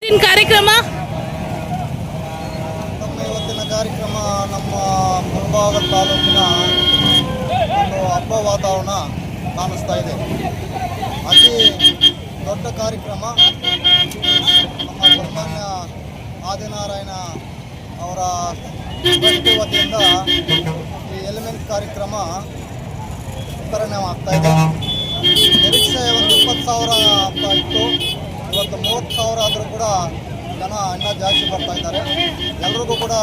ಕಾರ್ಯಕ್ರಮ ಇವತ್ತಿನ ಕಾರ್ಯಕ್ರಮ ನಮ್ಮ ಮುಳಬಾಗಿಲು ತಾಲೂಕಿನ ಒಂದು ಹಬ್ಬ ವಾತಾವರಣ ಕಾಣಿಸ್ತಾ ಇದೆ. ಅತಿ ದೊಡ್ಡ ಕಾರ್ಯಕ್ರಮ ನಮ್ಮ ಸನ್ಮಾನ್ಯ ಆದಿನಾರಾಯಣ ಅವರ ವತಿಯಿಂದ ಈ ಎಲಿಮೆಂಟ್ ಕಾರ್ಯಕ್ರಮ ವಿತರಣೆ ಆಗ್ತಾ ಇದೆ. ನಿರೀಕ್ಷೆ ಒಂದು 20,000 ಅಂತ ಇತ್ತು. ಇವತ್ತು 30,000 ಆದರೂ ಕೂಡ ಜನ ಇನ್ನೂ ಜಾಸ್ತಿ ಬರ್ತಾ ಇದ್ದಾರೆ. ಎಲ್ರಿಗೂ ಕೂಡ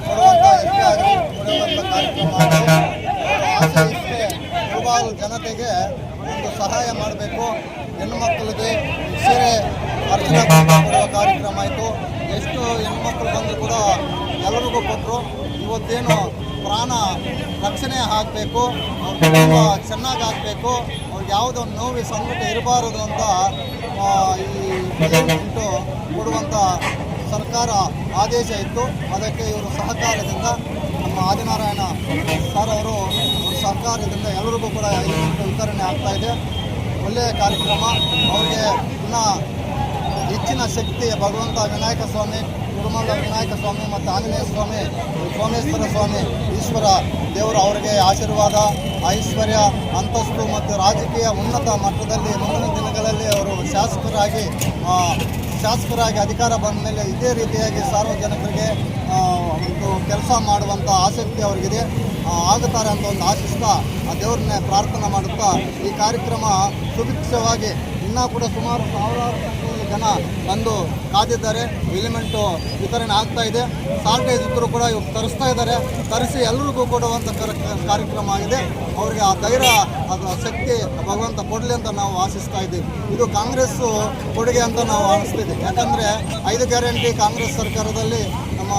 ಕೊಡುವಂಥ ಎಷ್ಟೇ ಆಗಲಿ ಕೊಡುವಂಥ ಕಾರ್ಯಕ್ರಮ ಆಗಿದೆ. ಆಸೆ ಇಷ್ಟೇ, ಮುಳಬಾಗಿಲು ಜನತೆಗೆ ಒಂದು ಸಹಾಯ ಮಾಡಬೇಕು. ಹೆಣ್ಣು ಮಕ್ಕಳಿಗೆ ಸೀರೆ ಅರ್ಚನೆ ಕೊಡುವ ಕಾರ್ಯಕ್ರಮ ಆಯಿತು. ಎಷ್ಟು ಹೆಣ್ಮಕ್ಳು ಬಂದರೂ ಕೂಡ ಎಲ್ಲರಿಗೂ ಕೊಟ್ಟರು. ಇವತ್ತೇನು ಪ್ರಾಣ ರಕ್ಷಣೆ ಆಗಬೇಕು, ಅವ್ರ ಕುಟುಂಬ ಚೆನ್ನಾಗಿ ಆಗಬೇಕು, ಅವ್ರಿಗೆ ಯಾವುದೋ ನೋವು ಸಂಕಟ ಇರಬಾರದು ಅಂತ ಈ ಉಂಟು ಕೊಡುವಂಥ ಸರ್ಕಾರ ಆದೇಶ ಇತ್ತು. ಅದಕ್ಕೆ ಇವರು ಸಹಕಾರದಿಂದ ನಮ್ಮ ಆದಿನಾರಾಯಣ ಸರ್ ಅವರು ಸರ್ಕಾರದಿಂದ ಎಲ್ಲರಿಗೂ ಕೂಡ ವಿತರಣೆ ಆಗ್ತಾಯಿದೆ. ಒಳ್ಳೆಯ ಕಾರ್ಯಕ್ರಮ. ಅವರಿಗೆ ಪುನಃ ಹೆಚ್ಚಿನ ಶಕ್ತಿ ಭಗವಂತ ವಿನಾಯಕ ಸ್ವಾಮಿ, ಕುರುಮಲ ವಿನಾಯಕ ಸ್ವಾಮಿ ಮತ್ತು ಆಂಜನೇಯ ಸ್ವಾಮಿ, ಸೋಮೇಶ್ವರ ಸ್ವಾಮಿ, ಈಶ್ವರ ದೇವರು ಅವರಿಗೆ ಆಶೀರ್ವಾದ, ಐಶ್ವರ್ಯ, ಅಂತಸ್ತು ಮತ್ತು ರಾಜಕೀಯ ಉನ್ನತ ಮಟ್ಟದಲ್ಲಿ ಮುಂದಿನ ದಿನಗಳಲ್ಲಿ ಅವರು ಶಾಸಕರಾಗಿ ಅಧಿಕಾರ ಬಂದ ಮೇಲೆ ಇದೇ ರೀತಿಯಾಗಿ ಸಾರ್ವಜನಿಕರಿಗೆ ಒಂದು ಕೆಲಸ ಮಾಡುವಂಥ ಆಸಕ್ತಿ ಅವರಿಗಿದೆ. ಆಗುತ್ತಾರೆ ಅಂತ ಒಂದು ಆಶಿಸ್ತಾ ಆ ದೇವ್ರನ್ನೇ ಪ್ರಾರ್ಥನೆ ಮಾಡುತ್ತಾ ಈ ಕಾರ್ಯಕ್ರಮ ಸುಭಿಕ್ಷವಾಗಿ ಇನ್ನೂ ಕೂಡ ಸುಮಾರು 1000 ಜನ ಬಂದು ಕಾದಿದ್ದಾರೆ. ಎಲಿಮೆಂಟು ವಿತರಣೆ ಆಗ್ತಾ ಇದೆ. ಶಾರ್ಟೇಜ್ ಇದ್ದರೂ ಕೂಡ ಇವ್ರು ತರಿಸ್ತಾ ಇದ್ದಾರೆ. ತರಿಸಿ ಎಲ್ಲರಿಗೂ ಕೊಡುವಂಥ ಕಾರ್ಯಕ್ರಮ ಆಗಿದೆ. ಅವರಿಗೆ ಆ ಧೈರ್ಯ, ಅದರ ಶಕ್ತಿ ಭಗವಂತ ಕೊಡಲಿ ಅಂತ ನಾವು ಆಶಿಸ್ತಾ ಇದ್ದೀವಿ. ಇದು ಕಾಂಗ್ರೆಸ್ಸು ಕೊಡುಗೆ ಅಂತ ನಾವು ಅನಿಸ್ತಿದೆ. ಯಾಕಂದರೆ 5 ಗ್ಯಾರಂಟಿ ಕಾಂಗ್ರೆಸ್ ಸರ್ಕಾರದಲ್ಲಿ ನಮ್ಮ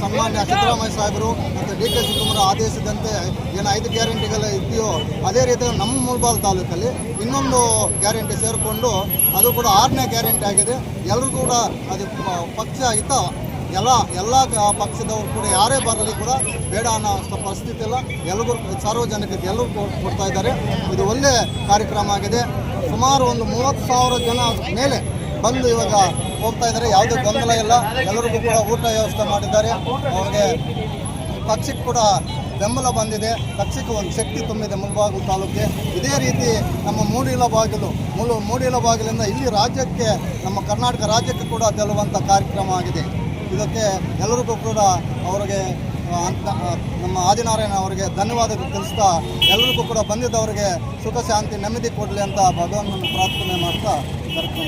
ಸನ್ಮಾನ್ಯ ಸಿದ್ದರಾಮಯ್ಯ ಸಾಹೇಬರು ಮತ್ತು ಡಿ ಕೆ ಶಿವಕುಮಾರ್ ಆದೇಶದಂತೆ ಏನು 5 ಗ್ಯಾರಂಟಿಗಳು ಇದೆಯೋ ಅದೇ ರೀತಿ ನಮ್ಮ ಮುಳಬಾಗಿಲು ತಾಲೂಕಲ್ಲಿ ಇನ್ನೊಂದು ಗ್ಯಾರಂಟಿ ಸೇರಿಕೊಂಡು ಅದು ಕೂಡ 6ನೇ ಗ್ಯಾರಂಟಿ ಆಗಿದೆ. ಎಲ್ಲರೂ ಕೂಡ ಅದು ಪಕ್ಷ ಹಿತ ಎಲ್ಲ ಪಕ್ಷದವರು ಕೂಡ ಯಾರೇ ಬರಲಿ ಕೂಡ ಬೇಡ ಅನ್ನೋ ಪರಿಸ್ಥಿತಿ ಇಲ್ಲ. ಎಲ್ಲರಿಗೂ ಸಾರ್ವಜನಿಕರಿಗೆ ಎಲ್ಲರೂ ಕೊಡ್ತಾ ಇದ್ದಾರೆ. ಇದು ಒಳ್ಳೆಯ ಕಾರ್ಯಕ್ರಮ ಆಗಿದೆ. ಸುಮಾರು ಒಂದು 30,000 ಜನ ಮೇಲೆ ಬಂದು ಇವಾಗ ಹೋಗ್ತಾ ಇದ್ದಾರೆ. ಯಾವುದೇ ಗೊಂದಲ ಇಲ್ಲ. ಎಲ್ಲರಿಗೂ ಕೂಡ ಊಟ ವ್ಯವಸ್ಥೆ ಮಾಡಿದ್ದಾರೆ. ಅವ್ರಿಗೆ ಪಕ್ಷಕ್ಕೆ ಕೂಡ ಬೆಂಬಲ ಬಂದಿದೆ. ಪಕ್ಷಕ್ಕೆ ಒಂದು ಶಕ್ತಿ ತುಂಬಿದೆ ಮುಳಬಾಗಿಲು ತಾಲೂಕಿಗೆ. ಇದೇ ರೀತಿ ನಮ್ಮ ಮೂಡಿಲ ಬಾಗಿಲಿಂದ ಇಲ್ಲಿ ರಾಜ್ಯಕ್ಕೆ, ನಮ್ಮ ಕರ್ನಾಟಕ ರಾಜ್ಯಕ್ಕೆ ಕೂಡ ತೆರಳುವಂಥ ಕಾರ್ಯಕ್ರಮ ಆಗಿದೆ. ಇದಕ್ಕೆ ಎಲ್ಲರಿಗೂ ಕೂಡ ಅವರಿಗೆ ನಮ್ಮ ಆದಿನಾರಾಯಣ ಅವರಿಗೆ ಧನ್ಯವಾದಗಳು ತಿಳಿಸ್ತಾ ಎಲ್ಲರಿಗೂ ಕೂಡ ಬಂದಿದ್ದವರಿಗೆ ಸುಖ ಶಾಂತಿ ನೆಮ್ಮದಿ ಕೊಡಲಿ ಅಂತ ಭಗವಂತನ ಪ್ರಾರ್ಥನೆ ಮಾಡ್ತಾ ಕಾರ್ಯಕ್ರಮ